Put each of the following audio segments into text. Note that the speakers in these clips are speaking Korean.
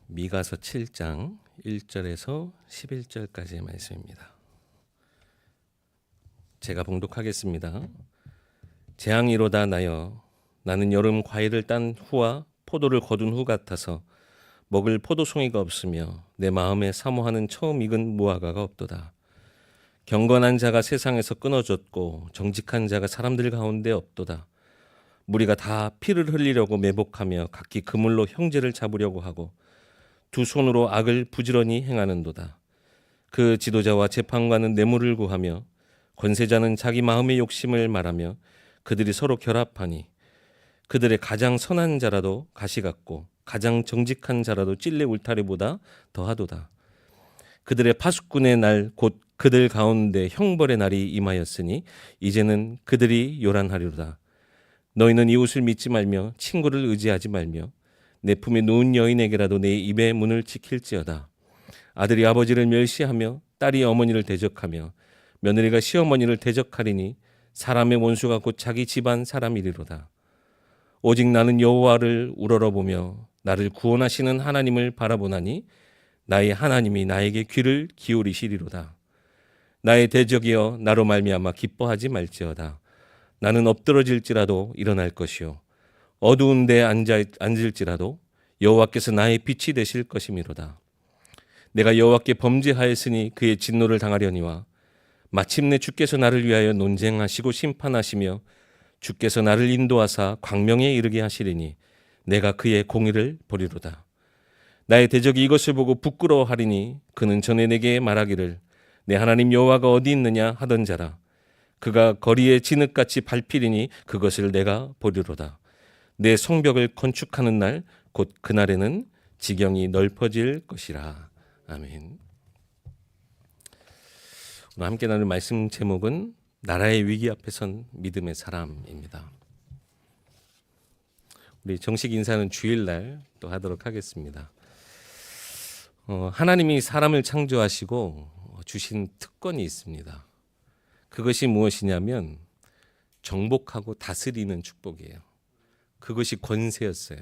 미가서 7장 1절에서 11절까지의 말씀입니다. 제가 봉독하겠습니다. 재앙이로다 나여 나는 여름 과일을 딴 후와 포도를 거둔 후 같아서 먹을 포도송이가 없으며 내 마음에 사모하는 처음 익은 무화과가 없도다. 경건한 자가 세상에서 끊어졌고 정직한 자가 사람들 가운데 없도다. 무리가 다 피를 흘리려고 매복하며 각기 그물로 형제를 잡으려고 하고 두 손으로 악을 부지런히 행하는도다. 그 지도자와 재판관은 뇌물을 구하며 권세자는 자기 마음의 욕심을 말하며 그들이 서로 결합하니 그들의 가장 선한 자라도 가시 같고 가장 정직한 자라도 찔레 울타리보다 더하도다. 그들의 파수꾼의 날 곧 그들 가운데 형벌의 날이 임하였으니 이제는 그들이 요란하리로다. 너희는 이웃을 믿지 말며 친구를 의지하지 말며 내 품에 누운 여인에게라도 내 입의 문을 지킬지어다. 아들이 아버지를 멸시하며 딸이 어머니를 대적하며 며느리가 시어머니를 대적하리니 사람의 원수가 곧 자기 집안 사람이리로다. 오직 나는 여호와를 우러러보며 나를 구원하시는 하나님을 바라보나니 나의 하나님이 나에게 귀를 기울이시리로다. 나의 대적이여 나로 말미암아 기뻐하지 말지어다. 나는 엎드러질지라도 일어날 것이요 어두운 데 앉을지라도 여호와께서 나의 빛이 되실 것이미로다. 내가 여호와께 범죄하였으니 그의 진노를 당하려니와 마침내 주께서 나를 위하여 논쟁하시고 심판하시며 주께서 나를 인도하사 광명에 이르게 하시리니 내가 그의 공의를 보리로다. 나의 대적이 이것을 보고 부끄러워하리니 그는 전에 내게 말하기를 내 하나님 여호와가 어디 있느냐 하던 자라. 그가 거리에 진흙같이 밟히리니 그것을 내가 보리로다. 내 성벽을 건축하는 날 곧 그날에는 지경이 넓어질 것이라. 아멘. 오늘 함께 나눌 말씀 제목은 나라의 위기 앞에 선 믿음의 사람입니다. 우리 정식 인사는 주일날 또 하도록 하겠습니다. 하나님이 사람을 창조하시고 주신 특권이 있습니다. 그것이 무엇이냐면 정복하고 다스리는 축복이에요. 그것이 권세였어요.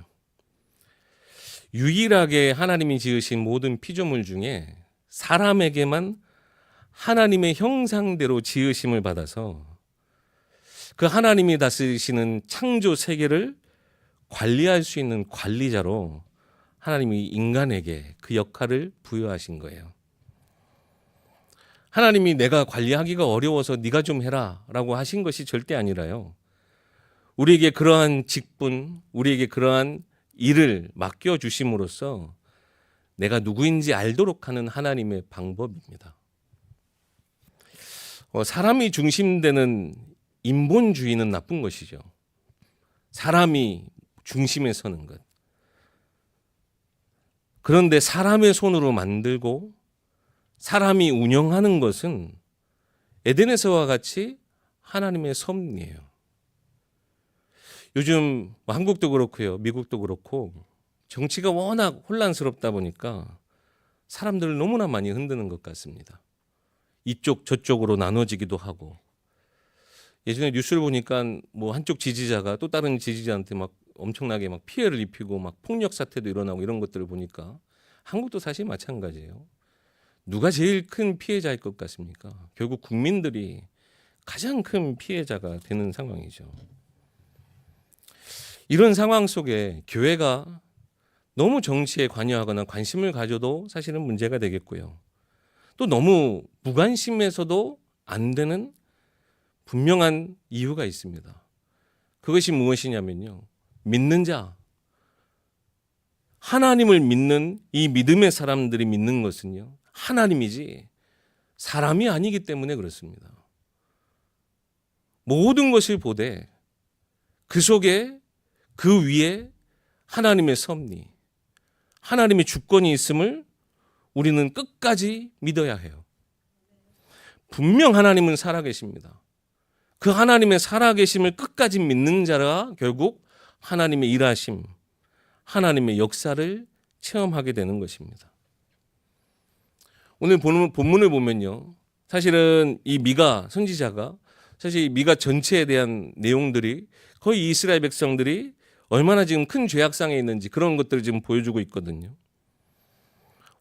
유일하게 하나님이 지으신 모든 피조물 중에 사람에게만 하나님의 형상대로 지으심을 받아서 그 하나님이 다스리시는 창조 세계를 관리할 수 있는 관리자로 하나님이 인간에게 그 역할을 부여하신 거예요. 하나님이 내가 관리하기가 어려워서 네가 좀 해라 라고 하신 것이 절대 아니라요. 우리에게 그러한 직분, 우리에게 그러한 일을 맡겨주심으로써 내가 누구인지 알도록 하는 하나님의 방법입니다. 사람이 중심되는 인본주의는 나쁜 것이죠. 사람이 중심에 서는 것. 그런데 사람의 손으로 만들고 사람이 운영하는 것은 에덴에서와 같이 하나님의 섭리예요. 요즘 한국도 그렇고요, 미국도 그렇고 정치가 워낙 혼란스럽다 보니까 사람들을 너무나 많이 흔드는 것 같습니다. 이쪽 저쪽으로 나눠지기도 하고 예전에 뉴스를 보니까 뭐 한쪽 지지자가 또 다른 지지자한테 막 엄청나게 막 피해를 입히고 막 폭력 사태도 일어나고 이런 것들을 보니까 한국도 사실 마찬가지예요. 누가 제일 큰 피해자일 것 같습니까? 결국 국민들이 가장 큰 피해자가 되는 상황이죠. 이런 상황 속에 교회가 너무 정치에 관여하거나 관심을 가져도 사실은 문제가 되겠고요. 또 너무 무관심해서도 안 되는 분명한 이유가 있습니다. 그것이 무엇이냐면요. 믿는 자, 하나님을 믿는 이 믿음의 사람들이 믿는 것은요. 하나님이지 사람이 아니기 때문에 그렇습니다. 모든 것을 보되 그 속에 그 위에 하나님의 섭리, 하나님의 주권이 있음을 우리는 끝까지 믿어야 해요. 분명 하나님은 살아계십니다. 그 하나님의 살아계심을 끝까지 믿는 자가 결국 하나님의 일하심, 하나님의 역사를 체험하게 되는 것입니다. 오늘 본문을 보면요. 사실은 이 미가 선지자가 사실 미가 전체에 대한 내용들이 거의 이스라엘 백성들이 얼마나 지금 큰 죄악상에 있는지 그런 것들을 지금 보여주고 있거든요.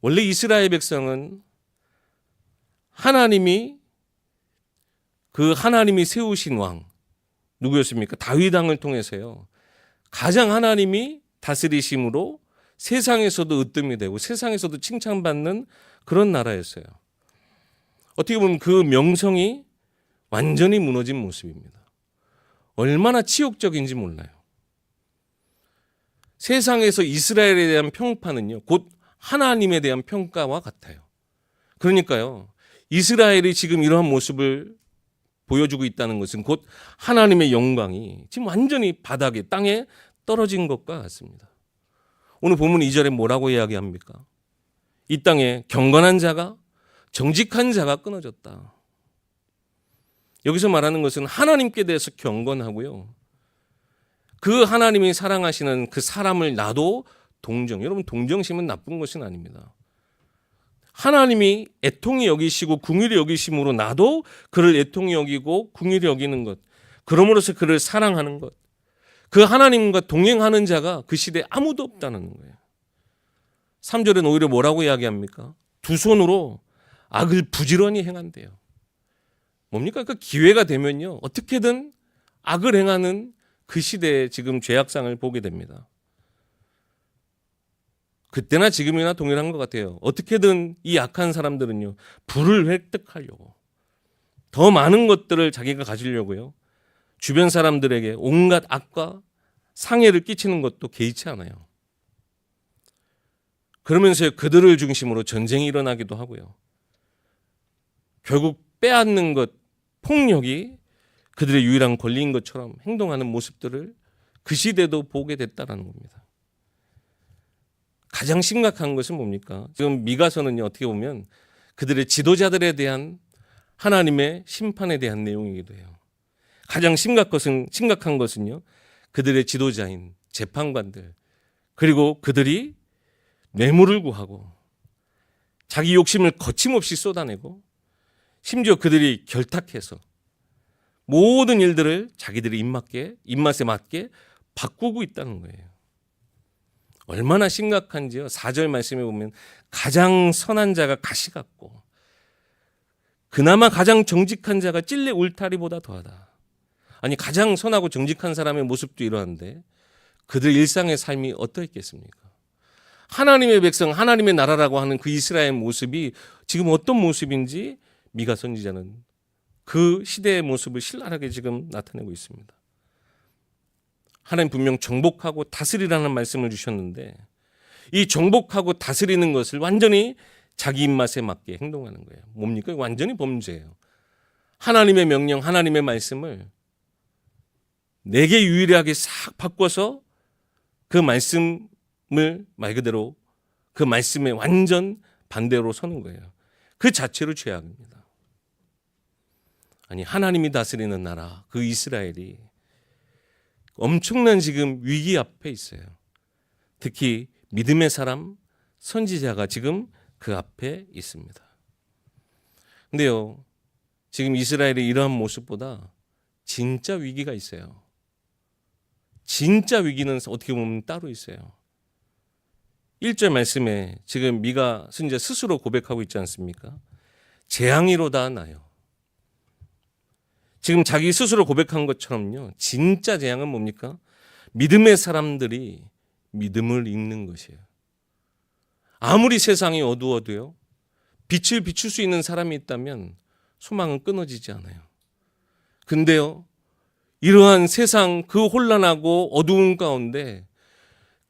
원래 이스라엘 백성은 하나님이 세우신 왕 누구였습니까? 다윗 왕을 통해서요. 가장 하나님이 다스리심으로 세상에서도 으뜸이 되고 세상에서도 칭찬받는 그런 나라였어요. 어떻게 보면 그 명성이 완전히 무너진 모습입니다. 얼마나 치욕적인지 몰라요. 세상에서 이스라엘에 대한 평판은요, 곧 하나님에 대한 평가와 같아요. 그러니까요, 이스라엘이 지금 이러한 모습을 보여주고 있다는 것은 곧 하나님의 영광이 지금 완전히 바닥에 땅에 떨어진 것과 같습니다. 오늘 본문 2절에 뭐라고 이야기합니까? 이 땅에 경건한 자가 정직한 자가 끊어졌다. 여기서 말하는 것은 하나님께 대해서 경건하고요. 그 하나님이 사랑하시는 그 사람을 나도 여러분 동정심은 나쁜 것은 아닙니다. 하나님이 애통히 여기시고 긍휼히 여기심으로 나도 그를 애통히 여기고 긍휼히 여기는 것, 그러므로서 그를 사랑하는 것, 그 하나님과 동행하는 자가 그 시대에 아무도 없다는 거예요. 3절은 오히려 뭐라고 이야기합니까? 두 손으로 악을 부지런히 행한대요. 뭡니까? 그 기회가 되면요, 어떻게든 악을 행하는 그 시대에 지금 죄악상을 보게 됩니다. 그때나 지금이나 동일한 것 같아요. 어떻게든 이 악한 사람들은요, 부를 획득하려고, 더 많은 것들을 자기가 가지려고요, 주변 사람들에게 온갖 악과 상해를 끼치는 것도 개의치 않아요. 그러면서 그들을 중심으로 전쟁이 일어나기도 하고요. 결국 빼앗는 것, 폭력이 그들의 유일한 권리인 것처럼 행동하는 모습들을 그 시대도 보게 됐다는 겁니다. 가장 심각한 것은 뭡니까? 지금 미가서는요, 어떻게 보면 그들의 지도자들에 대한 하나님의 심판에 대한 내용이기도 해요. 가장 심각한 것은요, 그들의 지도자인 재판관들, 그리고 그들이 뇌물을 구하고 자기 욕심을 거침없이 쏟아내고 심지어 그들이 결탁해서 모든 일들을 자기들의 입맛에 맞게 바꾸고 있다는 거예요. 얼마나 심각한지요. 4절 말씀에 보면 가장 선한 자가 가시 같고 그나마 가장 정직한 자가 찔레 울타리보다 더하다. 아니, 가장 선하고 정직한 사람의 모습도 이러한데 그들 일상의 삶이 어떠했겠습니까? 하나님의 백성, 하나님의 나라라고 하는 그 이스라엘 모습이 지금 어떤 모습인지 미가 선지자는 그 시대의 모습을 신랄하게 지금 나타내고 있습니다. 하나님 분명 정복하고 다스리라는 말씀을 주셨는데 이 정복하고 다스리는 것을 완전히 자기 입맛에 맞게 행동하는 거예요. 뭡니까? 완전히 범죄예요. 하나님의 명령, 하나님의 말씀을 내게 유일하게 싹 바꿔서 그 말씀을 말 그대로 그 말씀에 완전 반대로 서는 거예요. 그 자체로 죄악입니다. 아니, 하나님이 다스리는 나라, 그 이스라엘이 엄청난 지금 위기 앞에 있어요. 특히 믿음의 사람, 선지자가 지금 그 앞에 있습니다. 근데요, 지금 이스라엘의 이러한 모습보다 진짜 위기가 있어요. 진짜 위기는 어떻게 보면 따로 있어요. 1절 말씀에 지금 미가 선지자 스스로 고백하고 있지 않습니까? 재앙이로다 나요. 지금 자기 스스로 고백한 것처럼요, 진짜 재앙은 뭡니까? 믿음의 사람들이 믿음을 잃는 것이에요. 아무리 세상이 어두워도요, 빛을 비출 수 있는 사람이 있다면 소망은 끊어지지 않아요. 근데요, 이러한 세상 그 혼란하고 어두운 가운데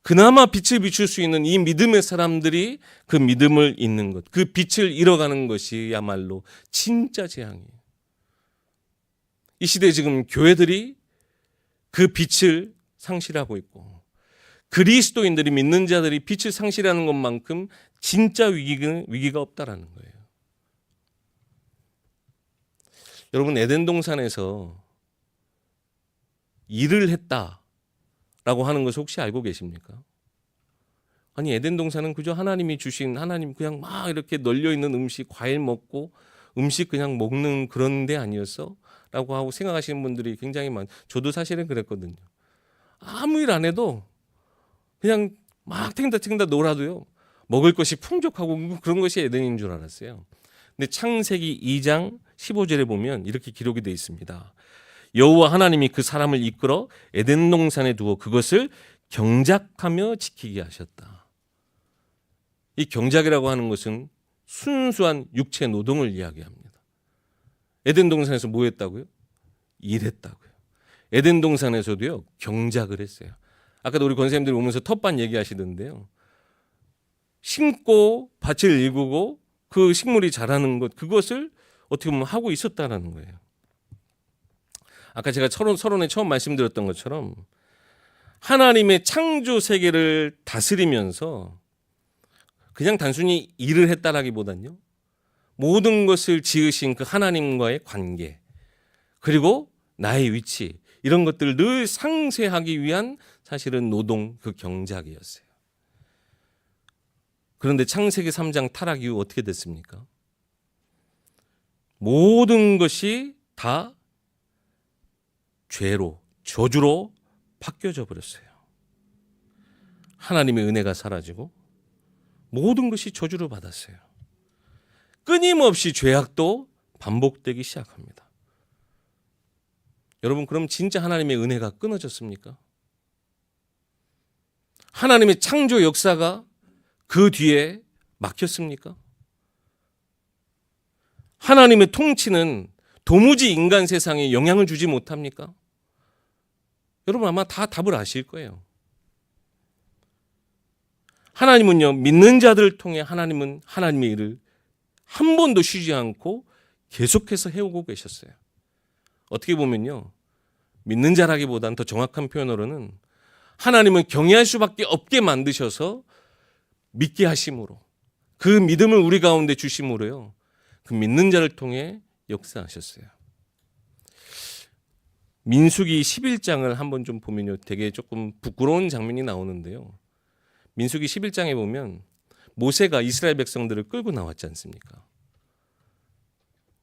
그나마 빛을 비출 수 있는 이 믿음의 사람들이 그 믿음을 잃는 것, 그 빛을 잃어가는 것이야말로 진짜 재앙이에요. 이 시대에 지금 교회들이 그 빛을 상실하고 있고 그리스도인들이 믿는 자들이 빛을 상실하는 것만큼 진짜 위기가 없다라는 거예요. 여러분, 에덴 동산에서 일을 했다라고 하는 것을 혹시 알고 계십니까? 아니, 에덴 동산은 그저 하나님이 주신, 하나님 그냥 막 이렇게 널려 있는 음식, 과일 먹고 음식 그냥 먹는 그런 데 아니었어? 라고 하고 생각하시는 분들이 굉장히 저도 사실은 그랬거든요. 아무 일 안 해도 그냥 막 탱다탱다 놀아도요, 먹을 것이 풍족하고 그런 것이 에덴인 줄 알았어요. 근데 창세기 2장 15절에 보면 이렇게 기록이 되어 있습니다. 여호와 하나님이 그 사람을 이끌어 에덴 동산에 두어 그것을 경작하며 지키게 하셨다. 이 경작이라고 하는 것은 순수한 육체 노동을 이야기합니다. 에덴 동산에서 뭐 했다고요? 일했다고요. 에덴 동산에서도요, 경작을 했어요. 아까도 우리 권사님들이 오면서 텃밭 얘기하시던데요. 심고 밭을 일구고 그 식물이 자라는 것, 그것을 어떻게 보면 하고 있었다라는 거예요. 아까 제가 서론에 처음 말씀드렸던 것처럼 하나님의 창조 세계를 다스리면서 그냥 단순히 일을 했다라기보단요, 모든 것을 지으신 그 하나님과의 관계, 그리고 나의 위치, 이런 것들을 늘 상쇄하기 위한 사실은 노동, 그 경작이었어요. 그런데 창세기 3장 타락 이후 어떻게 됐습니까? 모든 것이 다 죄로, 저주로 바뀌어져 버렸어요. 하나님의 은혜가 사라지고 모든 것이 저주를 받았어요. 끊임없이 죄악도 반복되기 시작합니다. 여러분, 그럼 진짜 하나님의 은혜가 끊어졌습니까? 하나님의 창조 역사가 그 뒤에 막혔습니까? 하나님의 통치는 도무지 인간 세상에 영향을 주지 못합니까? 여러분 아마 다 답을 아실 거예요. 하나님은요, 믿는 자들을 통해 하나님은 하나님의 일을 한 번도 쉬지 않고 계속해서 해오고 계셨어요. 어떻게 보면요, 믿는 자라기보다는 더 정확한 표현으로는 하나님은 경외할 수밖에 없게 만드셔서 믿게 하심으로, 그 믿음을 우리 가운데 주심으로요, 그 믿는 자를 통해 역사하셨어요. 민수기 11장을 한번 좀 보면요, 되게 조금 부끄러운 장면이 나오는데요. 민수기 11장에 보면 모세가 이스라엘 백성들을 끌고 나왔지 않습니까?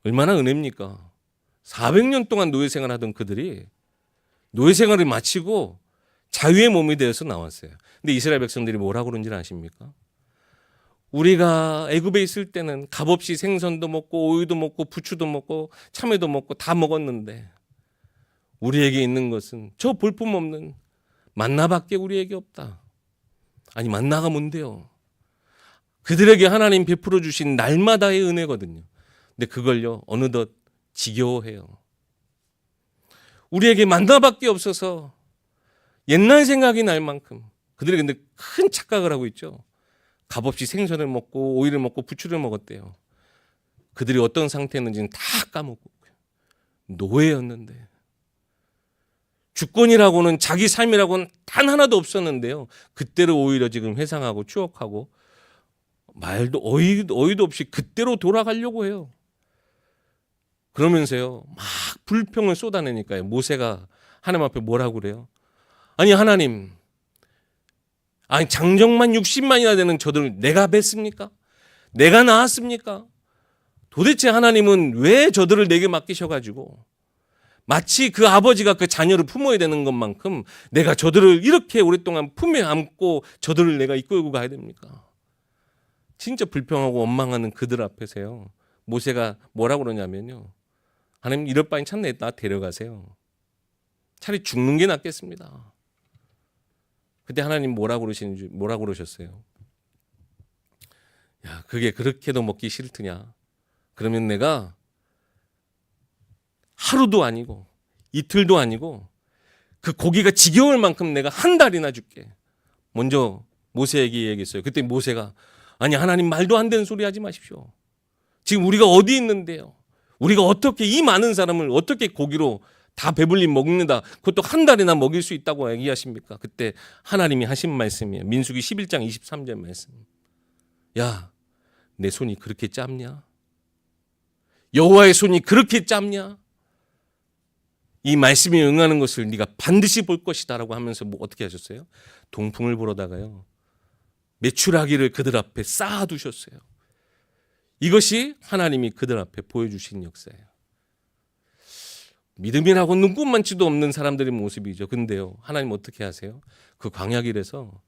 얼마나 은혜입니까? 400년 동안 노예 생활하던 그들이 노예 생활을 마치고 자유의 몸이 되어서 나왔어요. 근데 이스라엘 백성들이 뭐라고 그런지 아십니까? 우리가 애굽에 있을 때는 값없이 생선도 먹고 오이도 먹고 부추도 먹고 참외도 먹고 다 먹었는데 우리에게 있는 것은 저 볼품없는 만나밖에 우리에게 없다. 아니, 만나가 뭔데요? 그들에게 하나님 베풀어 주신 날마다의 은혜거든요. 근데 그걸요, 어느덧 지겨워해요. 우리에게 만나밖에 없어서 옛날 생각이 날 만큼 그들이 근데 큰 착각을 하고 있죠. 값없이 생선을 먹고 오이를 먹고 부추를 먹었대요. 그들이 어떤 상태였는지는 다 까먹고 노예였는데, 주권이라고는, 자기 삶이라고는 단 하나도 없었는데요, 그때를 오히려 지금 회상하고 추억하고 말도 어이도 없이 그때로 돌아가려고 해요. 그러면서요, 막 불평을 쏟아내니까요, 모세가 하나님 앞에 뭐라고 그래요? 아니 하나님, 아니 장정만 60만이나 되는 저들을 내가 뵀습니까? 내가 낳았습니까? 도대체 하나님은 왜 저들을 내게 맡기셔가지고 마치 그 아버지가 그 자녀를 품어야 되는 것만큼 내가 저들을 이렇게 오랫동안 품에 안고 저들을 내가 이끌고 가야 됩니까? 진짜 불평하고 원망하는 그들 앞에서요, 모세가 뭐라고 그러냐면요, 하나님 이럴 바엔 참 나 데려가세요. 차라리 죽는 게 낫겠습니다. 그때 하나님 뭐라고 그러셨어요? 야, 그게 그렇게도 먹기 싫으냐? 그러면 내가 하루도 아니고 이틀도 아니고 그 고기가 지겨울 만큼 내가 한 달이나 줄게. 먼저 모세에게 얘기했어요. 그때 모세가, 아니 하나님 말도 안 되는 소리 하지 마십시오. 지금 우리가 어디 있는데요? 우리가 어떻게 이 많은 사람을 어떻게 고기로 다 배불리 먹는다, 그것도 한 달이나 먹일 수 있다고 얘기하십니까? 그때 하나님이 하신 말씀이에요. 민수기 11장 23절 말씀. 야, 내 손이 그렇게 짧냐? 여호와의 손이 그렇게 짧냐? 이 말씀에 응하는 것을 네가 반드시 볼 것이다 라고 하면서 뭐 어떻게 하셨어요? 동풍을 불어다가요, 메추라기를 그들 앞에 쌓아두셨어요. 이것이 하나님이 그들 앞에 보여주신 역사예요. 믿음이라고 눈꼽만치도 없는 사람들의 모습이죠. 근데요, 하나님 어떻게 하세요? 그 광야길에서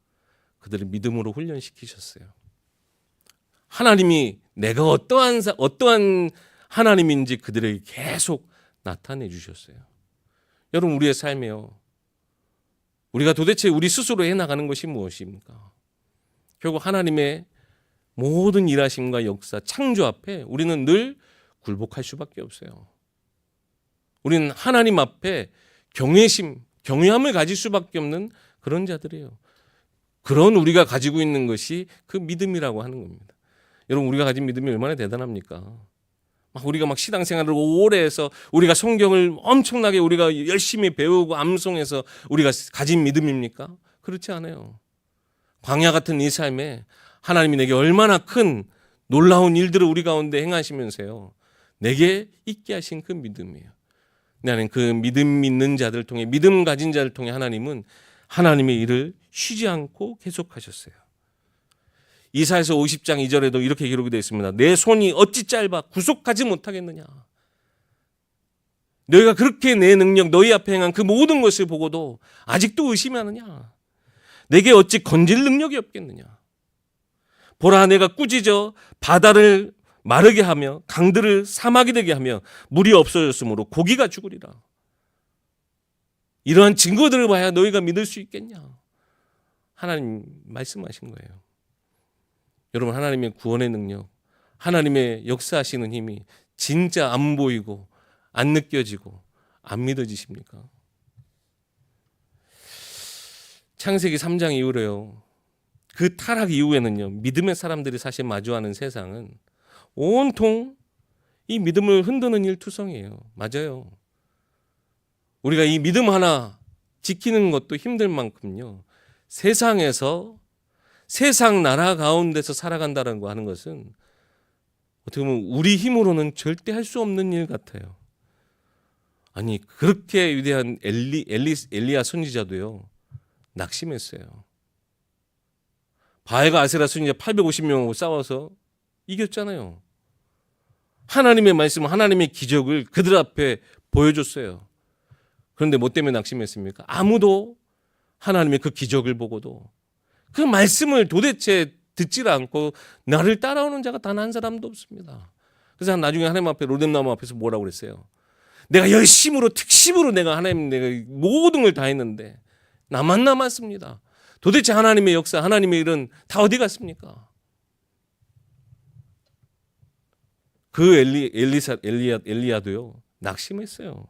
그들을 믿음으로 훈련시키셨어요. 하나님이 내가 어떠한 하나님인지 그들에게 계속 나타내 주셨어요. 여러분, 우리의 삶에요, 우리가 도대체 우리 스스로 해나가는 것이 무엇입니까? 결국 하나님의 모든 일하심과 역사, 창조 앞에 우리는 늘 굴복할 수밖에 없어요. 우리는 하나님 앞에 경외함을 가질 수밖에 없는 그런 자들이에요. 그런 우리가 가지고 있는 것이 그 믿음이라고 하는 겁니다. 여러분, 우리가 가진 믿음이 얼마나 대단합니까? 우리가 신앙생활을 오래 해서 우리가 성경을 엄청나게 우리가 열심히 배우고 암송해서 우리가 가진 믿음입니까? 그렇지 않아요. 광야 같은 이 삶에 하나님이 내게 얼마나 큰 놀라운 일들을 우리 가운데 행하시면서요, 내게 있게 하신 그 믿음이에요. 나는 그 믿음 있는 자들 통해, 믿음 가진 자를 통해 하나님은 하나님의 일을 쉬지 않고 계속하셨어요. 이사야서 50장 2절에도 이렇게 기록이 되어 있습니다. 내 손이 어찌 짧아 구속하지 못하겠느냐. 너희가 그렇게 내 능력, 너희 앞에 행한 그 모든 것을 보고도 아직도 의심하느냐. 내게 어찌 건질 능력이 없겠느냐. 보라, 내가 꾸짖어 바다를 마르게 하며 강들을 사막이 되게 하며 물이 없어졌으므로 고기가 죽으리라. 이러한 증거들을 봐야 너희가 믿을 수 있겠냐. 하나님 말씀하신 거예요. 여러분, 하나님의 구원의 능력, 하나님의 역사하시는 힘이 진짜 안 보이고 안 느껴지고 안 믿어지십니까? 창세기 3장 이후로요, 그 타락 이후에는요, 믿음의 사람들이 사실 마주하는 세상은 온통 이 믿음을 흔드는 일투성이에요. 맞아요. 우리가 이 믿음 하나 지키는 것도 힘들 만큼요, 세상에서 세상 나라 가운데서 살아간다는 거 하는 것은 어떻게 보면 우리 힘으로는 절대 할 수 없는 일 같아요. 아니, 그렇게 위대한 엘리야 선지자도요, 낙심했어요. 바알과 아세라 선지자 850명하고 싸워서 이겼잖아요. 하나님의 말씀, 하나님의 기적을 그들 앞에 보여줬어요. 그런데 뭐 때문에 낙심했습니까? 아무도 하나님의 그 기적을 보고도 그 말씀을 도대체 듣질 않고 나를 따라오는 자가 단 한 사람도 없습니다. 그래서 나중에 하나님 앞에 로뎀나무 앞에서 뭐라고 그랬어요? 내가 열심으로 특심으로 내가 하나님 내가 모든 걸 다 했는데 나만 남았습니다. 도대체 하나님의 역사, 하나님의 일은 다 어디 갔습니까? 그 엘리야도요, 낙심했어요.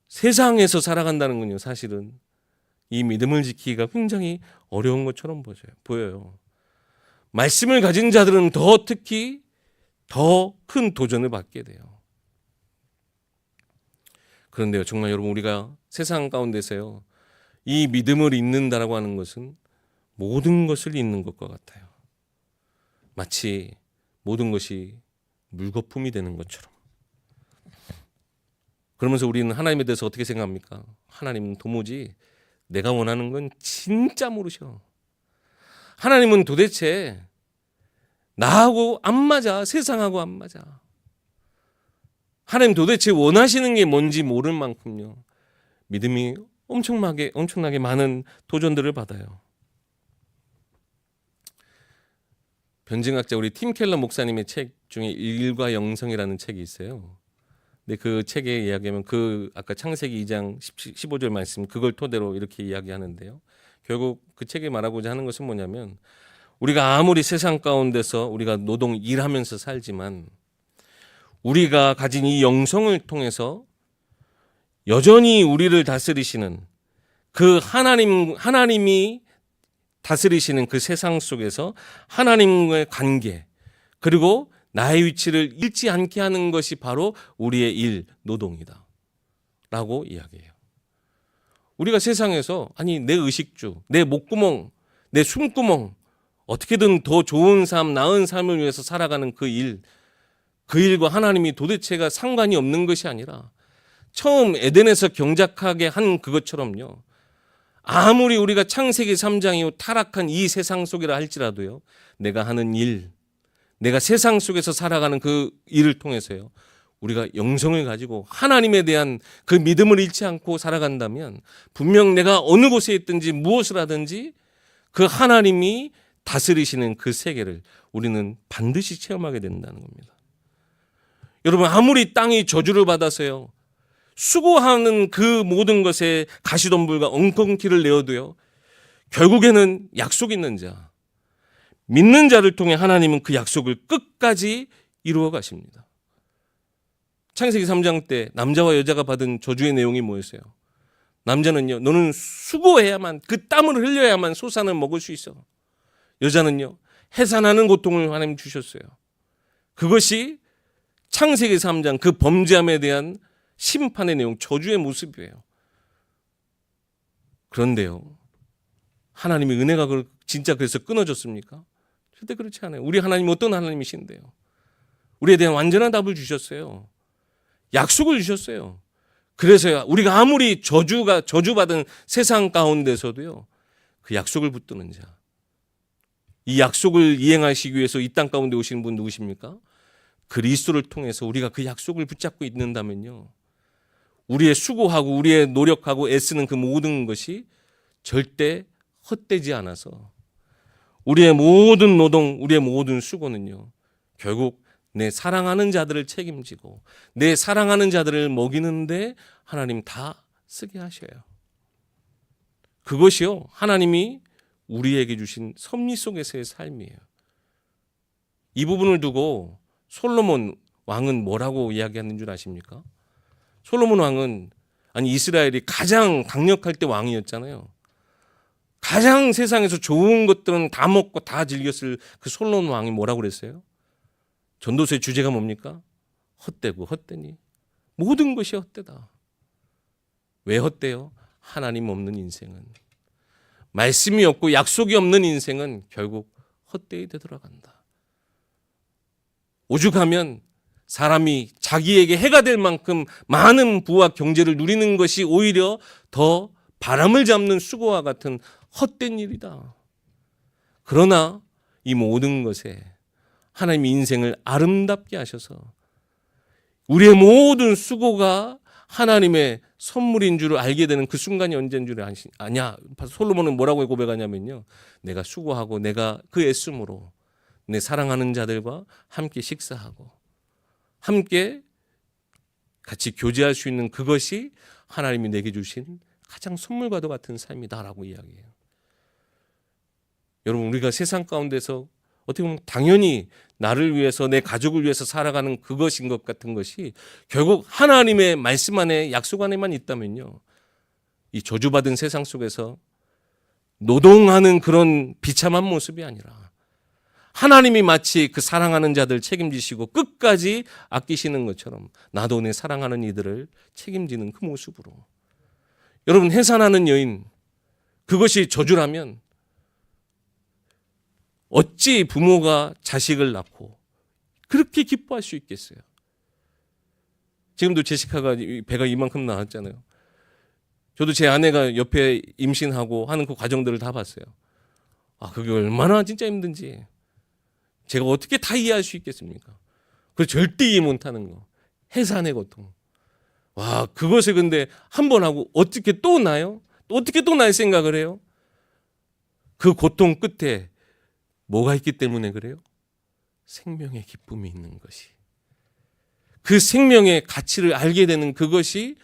세상에서 살아간다는 건요, 사실은 이 믿음을 지키기가 굉장히 어려운 것처럼 보여요. 말씀을 가진 자들은 더 특히 더 큰 도전을 받게 돼요. 그런데요, 정말 여러분, 우리가 세상 가운데서요, 이 믿음을 잊는다라고 하는 것은 모든 것을 잊는 것과 같아요. 마치 모든 것이 물거품이 되는 것처럼. 그러면서 우리는 하나님에 대해서 어떻게 생각합니까? 하나님은 도무지 내가 원하는 건 진짜 모르셔. 하나님은 도대체 나하고 안 맞아. 세상하고 안 맞아. 하나님 도대체 원하시는 게 뭔지 모를 만큼요, 믿음이 엄청나게 많은 도전들을 받아요. 변증학자 우리 팀 켈러 목사님의 책 중에 일과 영성이라는 책이 있어요. 근데 그 책에 이야기하면 그 아까 창세기 2장 15절 말씀 그걸 토대로 이렇게 이야기하는데요. 결국 그 책에 말하고자 하는 것은 뭐냐면, 우리가 아무리 세상 가운데서 우리가 노동 일하면서 살지만 우리가 가진 이 영성을 통해서 여전히 우리를 다스리시는 그 하나님이 다스리시는 그 세상 속에서 하나님과의 관계, 그리고 나의 위치를 잃지 않게 하는 것이 바로 우리의 일, 노동이다 라고 이야기해요. 우리가 세상에서 내 의식주, 내 목구멍, 내 숨구멍, 어떻게든 더 좋은 삶, 나은 삶을 위해서 살아가는 그 일과 하나님이 도대체가 상관이 없는 것이 아니라 처음 에덴에서 경작하게 한 그것처럼요, 아무리 우리가 창세기 3장 이후 타락한 이 세상 속이라 할지라도요, 내가 하는 일, 내가 세상 속에서 살아가는 그 일을 통해서요, 우리가 영성을 가지고 하나님에 대한 그 믿음을 잃지 않고 살아간다면 분명 내가 어느 곳에 있든지 무엇을 하든지 그 하나님이 다스리시는 그 세계를 우리는 반드시 체험하게 된다는 겁니다. 여러분, 아무리 땅이 저주를 받아서요, 수고하는 그 모든 것에 가시덤불과 엉겅퀴를 내어도요, 결국에는 약속 있는 자, 믿는 자를 통해 하나님은 그 약속을 끝까지 이루어 가십니다. 창세기 3장 때 남자와 여자가 받은 저주의 내용이 뭐였어요? 남자는요, 너는 수고해야만, 그 땀을 흘려야만 소산을 먹을 수 있어. 여자는요, 해산하는 고통을 하나님 주셨어요. 그것이 창세기 3장 그 범죄함에 대한 심판의 내용, 저주의 모습이에요. 그런데요, 하나님의 은혜가 진짜 그래서 끊어졌습니까? 절대 그렇지 않아요. 우리 하나님은 어떤 하나님이신데요? 우리에 대한 완전한 답을 주셨어요. 약속을 주셨어요. 그래서요, 우리가 아무리 저주받은 세상 가운데서도요, 그 약속을 붙드는 자, 이 약속을 이행하시기 위해서 이 땅 가운데 오시는 분 누구십니까? 그리스도를 통해서 우리가 그 약속을 붙잡고 있는다면요, 우리의 수고하고 우리의 노력하고 애쓰는 그 모든 것이 절대 헛되지 않아서 우리의 모든 노동, 우리의 모든 수고는요, 결국 내 사랑하는 자들을 책임지고 내 사랑하는 자들을 먹이는데 하나님 다 쓰게 하셔요. 그것이요, 하나님이 우리에게 주신 섭리 속에서의 삶이에요. 이 부분을 두고 솔로몬 왕은 뭐라고 이야기하는 줄 아십니까? 솔로몬 왕은, 아니, 이스라엘이 가장 강력할 때 왕이었잖아요. 가장 세상에서 좋은 것들은 다 먹고 다 즐겼을 그 솔로몬 왕이 뭐라고 그랬어요? 전도서의 주제가 뭡니까? 헛되고 헛되니 모든 것이 헛되다. 왜 헛되요? 하나님 없는 인생은, 말씀이 없고 약속이 없는 인생은 결국 헛되이 되돌아간다. 오죽하면 사람이 자기에게 해가 될 만큼 많은 부와 경제를 누리는 것이 오히려 더 바람을 잡는 수고와 같은 헛된 일이다. 그러나 이 모든 것에 하나님이 인생을 아름답게 하셔서 우리의 모든 수고가 하나님의 선물인 줄 알게 되는 그 순간이 언제인 줄 아냐? 솔로몬은 뭐라고 고백하냐면요, 내가 수고하고 내가 그 애씀으로 내 사랑하는 자들과 함께 식사하고 함께 같이 교제할 수 있는 그것이 하나님이 내게 주신 가장 선물과도 같은 삶이다라고 이야기해요. 여러분, 우리가 세상 가운데서 어떻게 보면 당연히 나를 위해서, 내 가족을 위해서 살아가는 그것인 것 같은 것이 결국 하나님의 말씀 안에, 약속 안에만 있다면요, 이 저주받은 세상 속에서 노동하는 그런 비참한 모습이 아니라 하나님이 마치 그 사랑하는 자들 책임지시고 끝까지 아끼시는 것처럼 나도 내 사랑하는 이들을 책임지는 그 모습으로. 여러분, 해산하는 여인, 그것이 저주라면 어찌 부모가 자식을 낳고 그렇게 기뻐할 수 있겠어요? 지금도 제시카가 배가 이만큼 나왔잖아요. 저도 제 아내가 옆에 임신하고 하는 그 과정들을 다 봤어요. 그게 얼마나 진짜 힘든지 제가 어떻게 다 이해할 수 있겠습니까? 그 절대 이해 못하는 거, 해산의 고통. 그것을 근데 한 번 하고 어떻게 또 나요? 어떻게 또 날 생각을 해요? 그 고통 끝에 뭐가 있기 때문에 그래요? 생명의 기쁨이 있는 것이. 그 생명의 가치를 알게 되는 그것이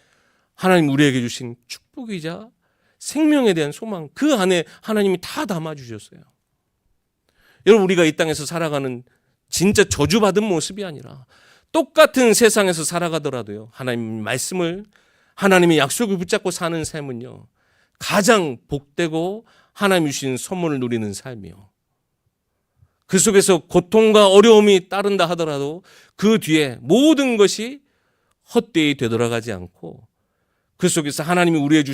하나님 우리에게 주신 축복이자 생명에 대한 소망, 그 안에 하나님이 다 담아주셨어요. 여러분, 우리가 이 땅에서 살아가는 진짜 저주받은 모습이 아니라 똑같은 세상에서 살아가더라도요, 하나님 말씀을, 하나님의 약속을 붙잡고 사는 삶은요, 가장 복되고 하나님이 주신 선물을 누리는 삶이요, 그 속에서 고통과 어려움이 따른다 하더라도 그 뒤에 모든 것이 헛되이 되돌아가지 않고 그 속에서 하나님이 우리에게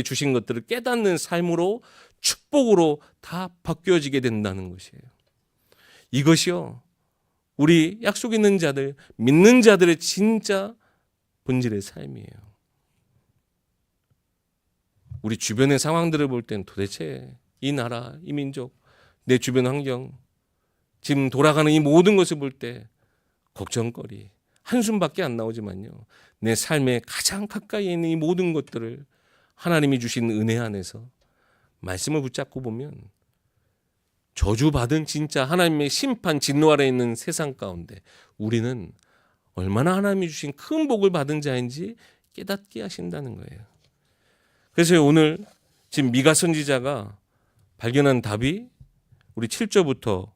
주신 것들을 깨닫는 삶으로, 축복으로 다 바뀌어지게 된다는 것이에요. 이것이요, 우리 약속 있는 자들, 믿는 자들의 진짜 본질의 삶이에요. 우리 주변의 상황들을 볼 땐 도대체 이 나라, 이 민족, 내 주변 환경, 지금 돌아가는 이 모든 것을 볼 때 걱정거리, 한숨밖에 안 나오지만요, 내 삶에 가장 가까이 있는 이 모든 것들을 하나님이 주신 은혜 안에서 말씀을 붙잡고 보면 저주받은 진짜 하나님의 심판 진노 아래 있는 세상 가운데 우리는 얼마나 하나님이 주신 큰 복을 받은 자인지 깨닫게 하신다는 거예요. 그래서 오늘 지금 미가 선지자가 발견한 답이 우리 7절부터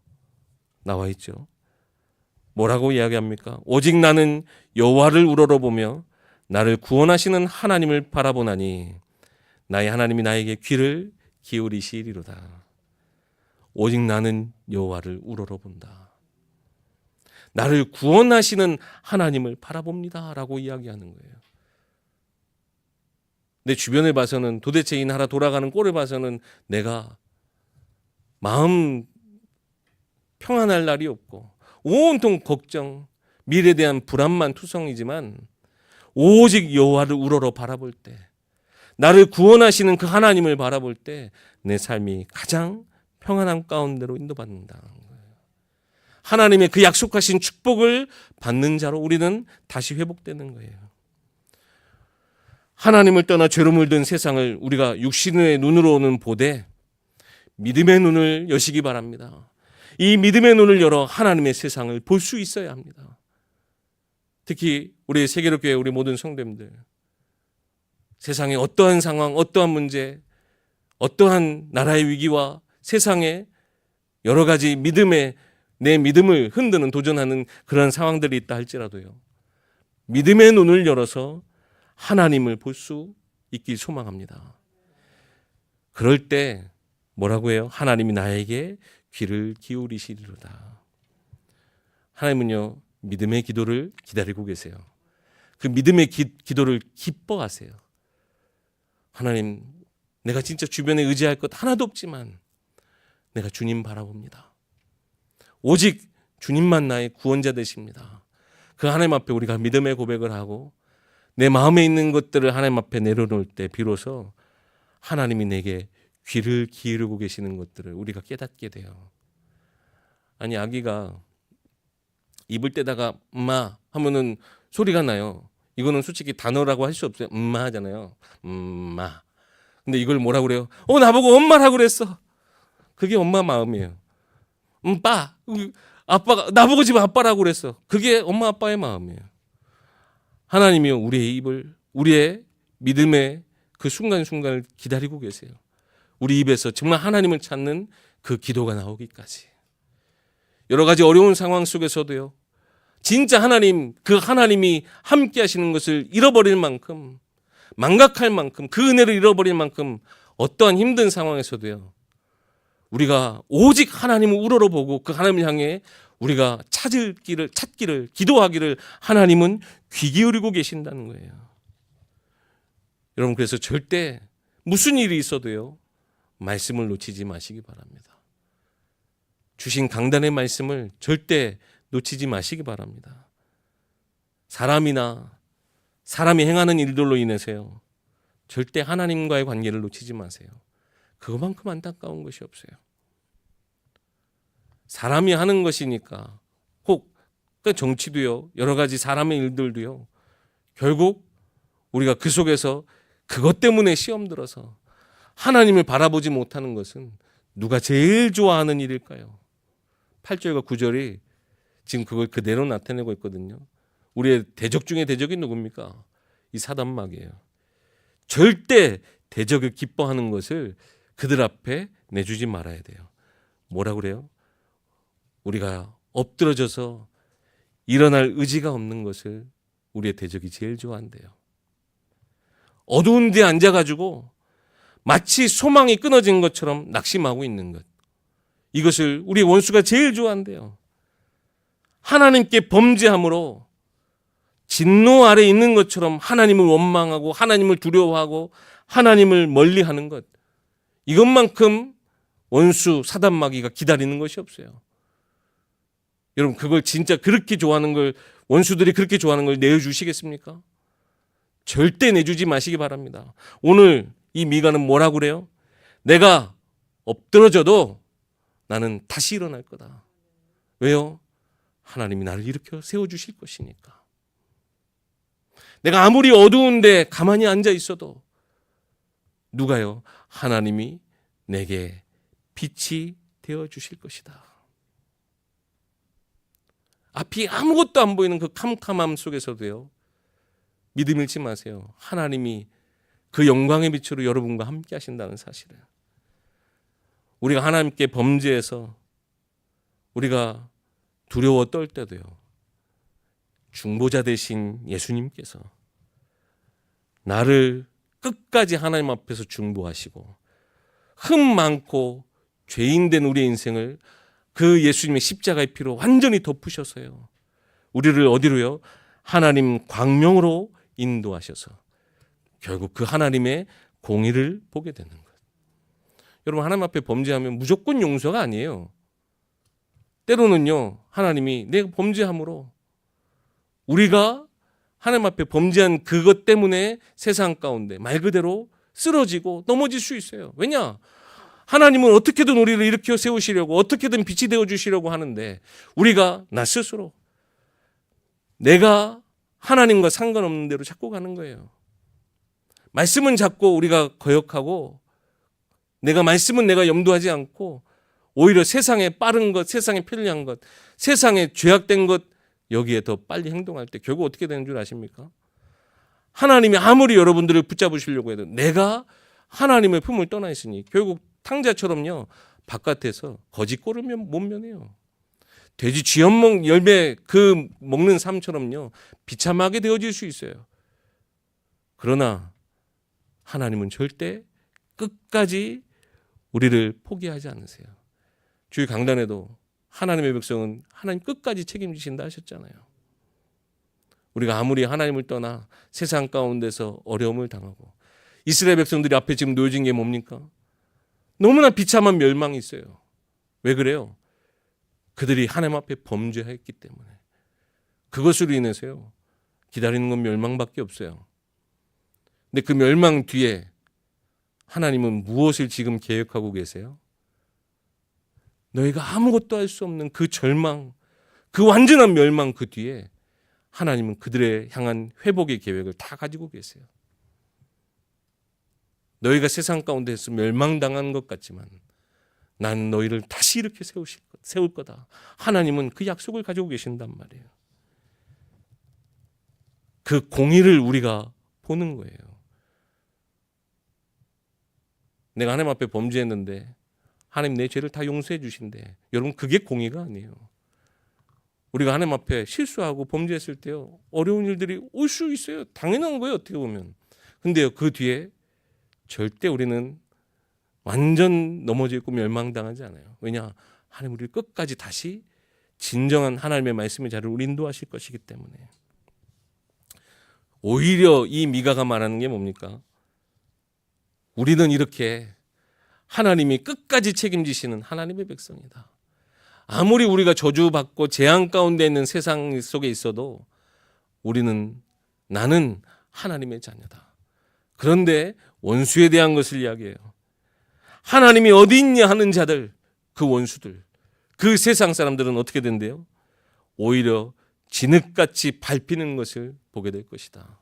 나와 있죠. 뭐라고 이야기합니까? 오직 나는 여호와를 우러러보며 나를 구원하시는 하나님을 바라보나니 나의 하나님이 나에게 귀를 기울이시리로다. 오직 나는 여호와를 우러러본다. 나를 구원하시는 하나님을 바라봅니다 라고 이야기하는 거예요. 내 주변을 봐서는 도대체 이 나라 돌아가는 꼴을 봐서는 내가 마음 평안할 날이 없고 온통 걱정, 미래에 대한 불안만 투성이지만 오직 여호와를 우러러 바라볼 때, 나를 구원하시는 그 하나님을 바라볼 때 내 삶이 가장 평안한 가운데로 인도받는다는 거예요. 하나님의 그 약속하신 축복을 받는 자로 우리는 다시 회복되는 거예요. 하나님을 떠나 죄로 물든 세상을 우리가 육신의 눈으로는 보되 믿음의 눈을 여시기 바랍니다. 이 믿음의 눈을 열어 하나님의 세상을 볼 수 있어야 합니다. 특히 우리 세계로교회 우리 모든 성도님들, 세상의 어떠한 상황, 어떠한 문제, 어떠한 나라의 위기와 세상에 여러 가지 내 믿음을 흔드는 도전하는 그런 상황들이 있다 할지라도요, 믿음의 눈을 열어서 하나님을 볼 수 있길 소망합니다. 그럴 때 뭐라고 해요? 하나님이 나에게 귀를 기울이시리로다. 하나님은요, 믿음의 기도를 기다리고 계세요. 그 믿음의 기도를 기뻐하세요. 하나님, 내가 진짜 주변에 의지할 것 하나도 없지만 내가 주님 바라봅니다. 오직 주님만 나의 구원자 되십니다. 그 하나님 앞에 우리가 믿음의 고백을 하고 내 마음에 있는 것들을 하나님 앞에 내려놓을 때 비로소 하나님이 내게 귀를 기울이고 계시는 것들을 우리가 깨닫게 돼요. 아니, 아기가 입을 떼다가 엄마 하면은 소리가 나요. 이거는 솔직히 단어라고 할 수 없어요. 엄마 하잖아요. 엄마. 근데 이걸 뭐라고 그래요? 나보고 엄마라고 그랬어. 그게 엄마 마음이에요. 빠. 아빠가 나보고 지금 아빠라고 그랬어. 그게 엄마 아빠의 마음이에요. 하나님이요, 우리의 입을, 우리의 믿음의 그 순간순간을 기다리고 계세요. 우리 입에서 정말 하나님을 찾는 그 기도가 나오기까지. 여러 가지 어려운 상황 속에서도요, 진짜 그 하나님이 함께 하시는 것을 잃어버릴 만큼, 망각할 만큼, 그 은혜를 잃어버릴 만큼 어떠한 힘든 상황에서도요, 우리가 오직 하나님을 우러러보고 그 하나님을 향해 우리가 찾기를, 기도하기를 하나님은 귀 기울이고 계신다는 거예요. 여러분, 그래서 절대 무슨 일이 있어도요, 말씀을 놓치지 마시기 바랍니다. 주신 강단의 말씀을 절대 놓치지 마시기 바랍니다. 사람이 행하는 일들로 인해서요, 절대 하나님과의 관계를 놓치지 마세요. 그것만큼 안타까운 것이 없어요. 사람이 하는 것이니까, 정치도요, 여러 가지 사람의 일들도요, 결국 우리가 그 속에서 그것 때문에 시험 들어서 하나님을 바라보지 못하는 것은 누가 제일 좋아하는 일일까요? 8절과 9절이 지금 그걸 그대로 나타내고 있거든요. 우리의 대적 중에 대적이 누굽니까? 이 사단마귀예요. 절대 대적을 기뻐하는 것을 그들 앞에 내주지 말아야 돼요. 뭐라고 그래요? 우리가 엎드러져서 일어날 의지가 없는 것을 우리의 대적이 제일 좋아한대요. 어두운 데 앉아가지고 마치 소망이 끊어진 것처럼 낙심하고 있는 것, 이것을 우리 원수가 제일 좋아한대요. 하나님께 범죄함으로 진노 아래 있는 것처럼 하나님을 원망하고 하나님을 두려워하고 하나님을 멀리하는 것, 이것만큼 원수 사단마귀가 기다리는 것이 없어요. 여러분, 그걸 진짜 그렇게 좋아하는 걸, 원수들이 그렇게 좋아하는 걸 내어주시겠습니까? 절대 내주지 마시기 바랍니다. 오늘 이 미가는 뭐라고 그래요? 내가 엎드러져도 나는 다시 일어날 거다. 왜요? 하나님이 나를 일으켜 세워주실 것이니까. 내가 아무리 어두운데 가만히 앉아 있어도 누가요? 하나님이 내게 빛이 되어 주실 것이다. 앞이 아무것도 안 보이는 그 캄캄함 속에서도요, 믿음 잃지 마세요. 하나님이 그 영광의 빛으로 여러분과 함께 하신다는 사실을. 우리가 하나님께 범죄해서 우리가 두려워 떨 때도요, 중보자 되신 예수님께서 나를 끝까지 하나님 앞에서 중보하시고 흠 많고 죄인된 우리의 인생을 그 예수님의 십자가의 피로 완전히 덮으셔서요, 우리를 어디로요? 하나님 광명으로 인도하셔서 결국 그 하나님의 공의를 보게 되는 것. 여러분, 하나님 앞에 범죄하면 무조건 용서가 아니에요. 때로는요, 하나님이 내가 범죄함으로 우리가 하나님 앞에 범죄한 그것 때문에 세상 가운데 말 그대로 쓰러지고 넘어질 수 있어요. 왜냐? 하나님은 어떻게든 우리를 일으켜 세우시려고, 어떻게든 빛이 되어 주시려고 하는데 우리가 나 스스로 내가 하나님과 상관없는 대로 자꾸 가는 거예요. 말씀은 자꾸 우리가 거역하고, 말씀은 내가 염두하지 않고 오히려 세상에 빠른 것, 세상에 편리한 것, 세상에 죄악된 것, 여기에 더 빨리 행동할 때 결국 어떻게 되는 줄 아십니까? 하나님이 아무리 여러분들을 붙잡으시려고 해도 내가 하나님의 품을 떠나 있으니 결국 탕자처럼요, 바깥에서 거짓 꼴을 못 면해요. 돼지 쥐염먹 열매 그 먹는 삶처럼요, 비참하게 되어질 수 있어요. 그러나 하나님은 절대 끝까지 우리를 포기하지 않으세요. 주일 강단에도 하나님의 백성은 하나님 끝까지 책임지신다 하셨잖아요. 우리가 아무리 하나님을 떠나 세상 가운데서 어려움을 당하고, 이스라엘 백성들이 앞에 지금 놓여진 게 뭡니까? 너무나 비참한 멸망이 있어요. 왜 그래요? 그들이 하나님 앞에 범죄했기 때문에. 그것으로 인해서요, 기다리는 건 멸망밖에 없어요. 근데 그 멸망 뒤에 하나님은 무엇을 지금 계획하고 계세요? 너희가 아무것도 할 수 없는 그 절망, 그 완전한 멸망 그 뒤에 하나님은 그들의 향한 회복의 계획을 다 가지고 계세요. 너희가 세상 가운데서 멸망당한 것 같지만 난 너희를 다시 이렇게 세울 거다. 하나님은 그 약속을 가지고 계신단 말이에요. 그 공의를 우리가 보는 거예요. 내가 하나님 앞에 범죄했는데 하나님 내 죄를 다 용서해 주신대. 여러분, 그게 공의가 아니에요. 우리가 하나님 앞에 실수하고 범죄했을 때요, 어려운 일들이 올 수 있어요. 당연한 거예요, 어떻게 보면. 근데요, 그 뒤에 절대 우리는 완전 넘어져 있고 멸망당하지 않아요. 왜냐? 하나님 우리를 끝까지 다시 진정한 하나님의 말씀의 자리로 인도하실 것이기 때문에. 오히려 이 미가가 말하는 게 뭡니까? 우리는 이렇게 하나님이 끝까지 책임지시는 하나님의 백성이다. 아무리 우리가 저주받고 재앙 가운데 있는 세상 속에 있어도 나는 하나님의 자녀다. 그런데 원수에 대한 것을 이야기해요. 하나님이 어디 있냐 하는 자들, 그 원수들, 그 세상 사람들은 어떻게 된대요? 오히려 진흙같이 밟히는 것을 보게 될 것이다.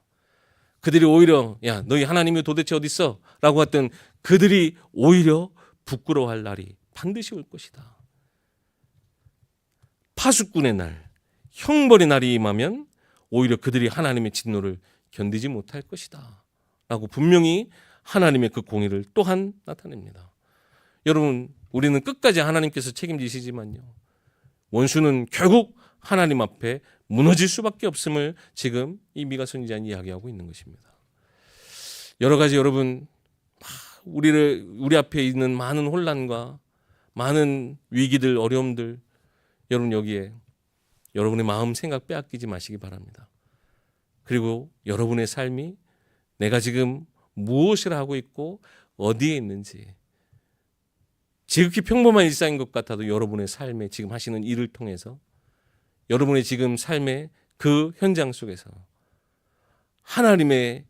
그들이 오히려 야, 너희 하나님이 도대체 어디 있어? 라고 했던 그들이 오히려 부끄러워할 날이 반드시 올 것이다. 파수꾼의 날, 형벌의 날이 임하면 오히려 그들이 하나님의 진노를 견디지 못할 것이다. 라고 분명히 하나님의 그 공의를 또한 나타냅니다. 여러분, 우리는 끝까지 하나님께서 책임지시지만요, 원수는 결국 하나님 앞에 무너질 수밖에 없음을 지금 이 미가 선지자는 이야기하고 있는 것입니다. 여러 가지 여러분, 우리 앞에 있는 많은 혼란과 많은 위기들, 어려움들, 여러분 여기에 여러분의 마음 생각 빼앗기지 마시기 바랍니다. 그리고 여러분의 삶이 내가 지금 무엇을 하고 있고 어디에 있는지, 지극히 평범한 일상인 것 같아도 여러분의 삶에 지금 하시는 일을 통해서 여러분의 지금 삶의 그 현장 속에서 하나님이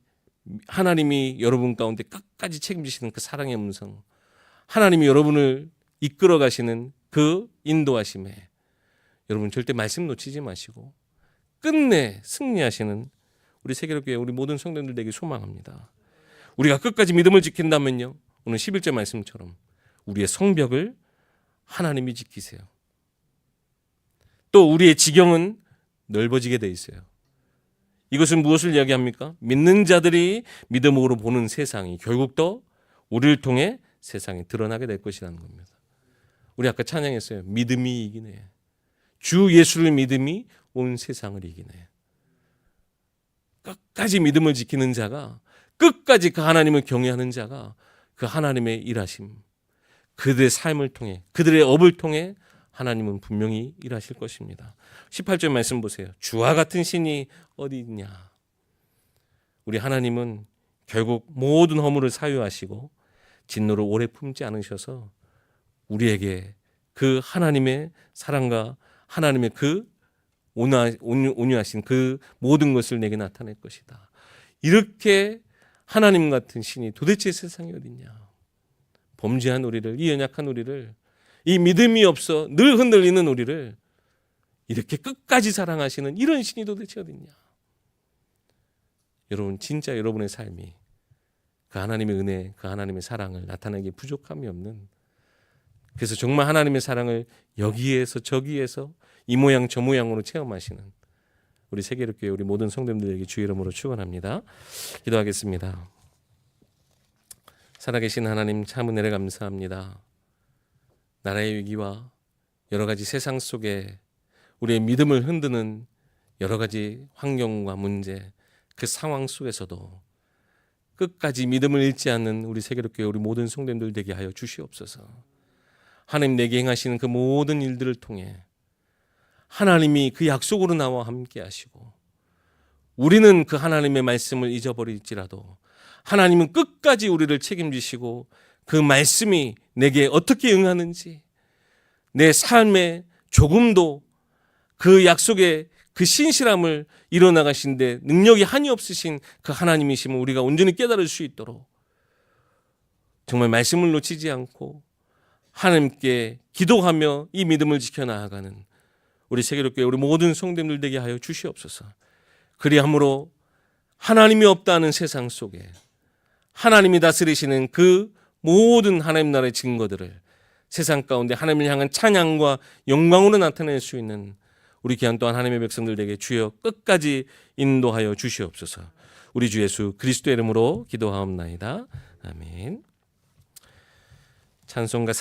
여러분 가운데 끝까지 책임지시는 그 사랑의 음성, 하나님이 여러분을 이끌어 가시는 그 인도하심에 여러분 절대 말씀 놓치지 마시고 끝내 승리하시는 우리 세계로교회 우리 모든 성도들 되길 소망합니다. 우리가 끝까지 믿음을 지킨다면요, 오늘 11절 말씀처럼 우리의 성벽을 하나님이 지키세요. 또 우리의 지경은 넓어지게 돼 있어요. 이것은 무엇을 이야기합니까? 믿는 자들이 믿음으로 보는 세상이 결국 또 우리를 통해 세상에 드러나게 될 것이라는 겁니다. 우리 아까 찬양했어요. 믿음이 이기네. 주 예수를 믿음이 온 세상을 이기네. 끝까지 믿음을 지키는 자가, 끝까지 그 하나님을 경외하는 자가 그 하나님의 일하심, 그들의 삶을 통해, 그들의 업을 통해 하나님은 분명히 일하실 것입니다. 18절 말씀 보세요. 주와 같은 신이 어디 있냐. 우리 하나님은 결국 모든 허물을 사유하시고 진노를 오래 품지 않으셔서 우리에게 그 하나님의 사랑과 하나님의 그 온유하신 그 모든 것을 내게 나타낼 것이다. 이렇게 하나님 같은 신이 도대체 세상에 어디 있냐. 범죄한 우리를, 이 연약한 우리를, 이 믿음이 없어 늘 흔들리는 우리를 이렇게 끝까지 사랑하시는 이런 신이 도대체 어디 있냐. 여러분, 진짜 여러분의 삶이 그 하나님의 은혜, 그 하나님의 사랑을 나타내기 부족함이 없는, 그래서 정말 하나님의 사랑을 여기에서 저기에서 이 모양 저 모양으로 체험하시는 우리 세계롭교회 우리 모든 성도님들에게 주의 이름으로 축원합니다. 기도하겠습니다. 살아계신 하나님, 참 은혜를 감사합니다. 나라의 위기와 여러 가지 세상 속에 우리의 믿음을 흔드는 여러 가지 환경과 문제, 그 상황 속에서도 끝까지 믿음을 잃지 않는 우리 세계롭교회 우리 모든 성도님들 되게 하여 주시옵소서. 하나님 내게 행하시는 그 모든 일들을 통해 하나님이 그 약속으로 나와 함께 하시고, 우리는 그 하나님의 말씀을 잊어버릴지라도 하나님은 끝까지 우리를 책임지시고 그 말씀이 내게 어떻게 응하는지, 내 삶에 조금도 그 약속의 그 신실함을 이뤄나가신데 능력이 한이 없으신 그 하나님이심을 우리가 온전히 깨달을 수 있도록 정말 말씀을 놓치지 않고 하나님께 기도하며 이 믿음을 지켜나가는 우리 세계롭교회 우리 모든 성도님들 되게 하여 주시옵소서. 그리함으로 하나님이 없다는 세상 속에 하나님이 다스리시는 그 모든 하나님 나라의 증거들을 세상 가운데 하나님을 향한 찬양과 영광으로 나타낼 수 있는 우리 귀한 또한 하나님의 백성들에게 주여 끝까지 인도하여 주시옵소서. 우리 주 예수 그리스도의 이름으로 기도하옵나이다. 아멘. 찬송가